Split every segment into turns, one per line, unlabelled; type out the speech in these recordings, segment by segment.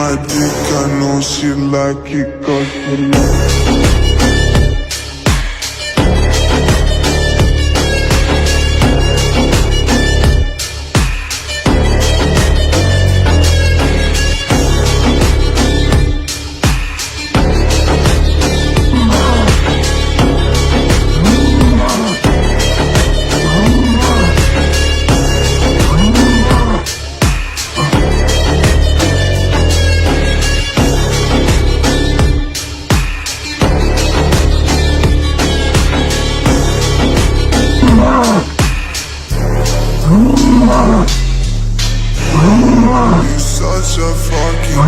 my dick, I know she like it 'cause she like you're such a fucking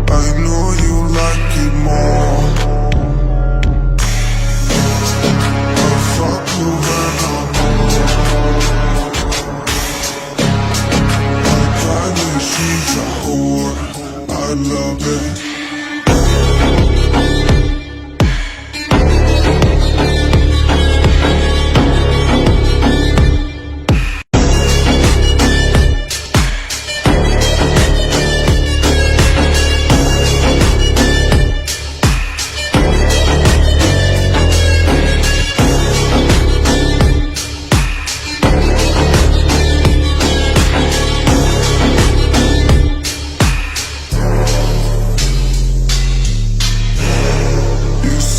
I know you like it more. I fuck you when I'm I got it, she's a whore. I love it.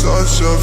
Such a